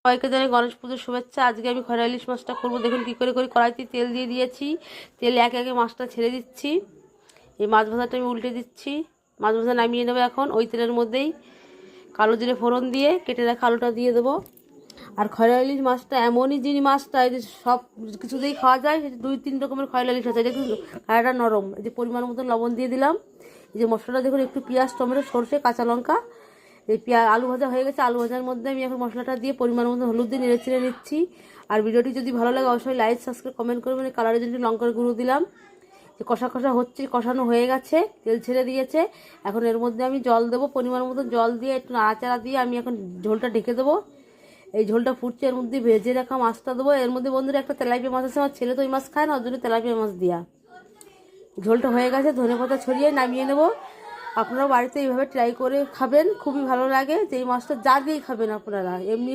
সবাইকে জানাই গণেশ পুজোর শুভেচ্ছা। আজকে আমি খয়রা ইলিশ মাছটা করবো। দেখুন কী করে করি। কড়াইতে তেল দিয়ে দিয়েছি, তেলে একে একে মাছটা ছেড়ে দিচ্ছি। এই মাছ ভাজাটা আমি উল্টে দিচ্ছি। মাছ ভাজা নামিয়ে নেবো এখন। ওই তেলের মধ্যেই কালো জিরে ফোড়ন দিয়ে কেটে রাখা আলুটা দিয়ে দেবো। আর খয়রা ইলিশ মাছটা এমনই যিনি মাছটা এই যে সব কিছুতেই খাওয়া যায়, 2-3 রকমের খয়রা ইলিশ আছে। এটা কিন্তু খায়রাটা নরম। এই যে পরিমাণ মতো লবণ দিয়ে দিলাম। এই যে মশলাটা দেখুন, একটু পেঁয়াজ, টমেটো, সরষে, কাঁচা লঙ্কা। এই আলু ভাজা হয়ে গেছে। আলু ভাজার মধ্যে আমি এখন মশলাটা দিয়ে পরিমাণ মতো হলুদ দিয়ে নেড়ে চেড়ে নিচ্ছি। আর ভিডিওটি যদি ভালো লাগে অবশ্যই লাইক, সাবস্ক্রাইব, কমেন্ট করবেন। কালারের জন্য লঙ্কার গুঁড়ো দিলাম। যে কষা কষা হচ্ছে, কষানো হয়ে গেছে, তেল ছেড়ে দিয়েছে। এখন এর মধ্যে আমি জল দেবো, পরিমাণ মতো জল দিয়ে একটু নাড়াচাড়া দিয়ে আমি এখন ঝোলটা ঢেকে দেবো। এই ঝোলটা ফুটছে, এর মধ্যে ভেজে রাখা মাছটা দেবো। এর মধ্যে বন্ধুরা একটা তেলাপিয়া মাছ আছে, আমার ছেলে তো ওই মাছ খায় না, ওর জন্য তেলাপিয়া মাছ দিয়া। ঝোলটা হয়ে গেছে, ধনেপাতা ছড়িয়ে নামিয়ে নেব। আপনারা বাড়িতে এইভাবে ট্রাই করে খাবেন, খুবই ভালো লাগে। যে এই মাছটা যা দিয়েই খাবেন আপনারা, এমনি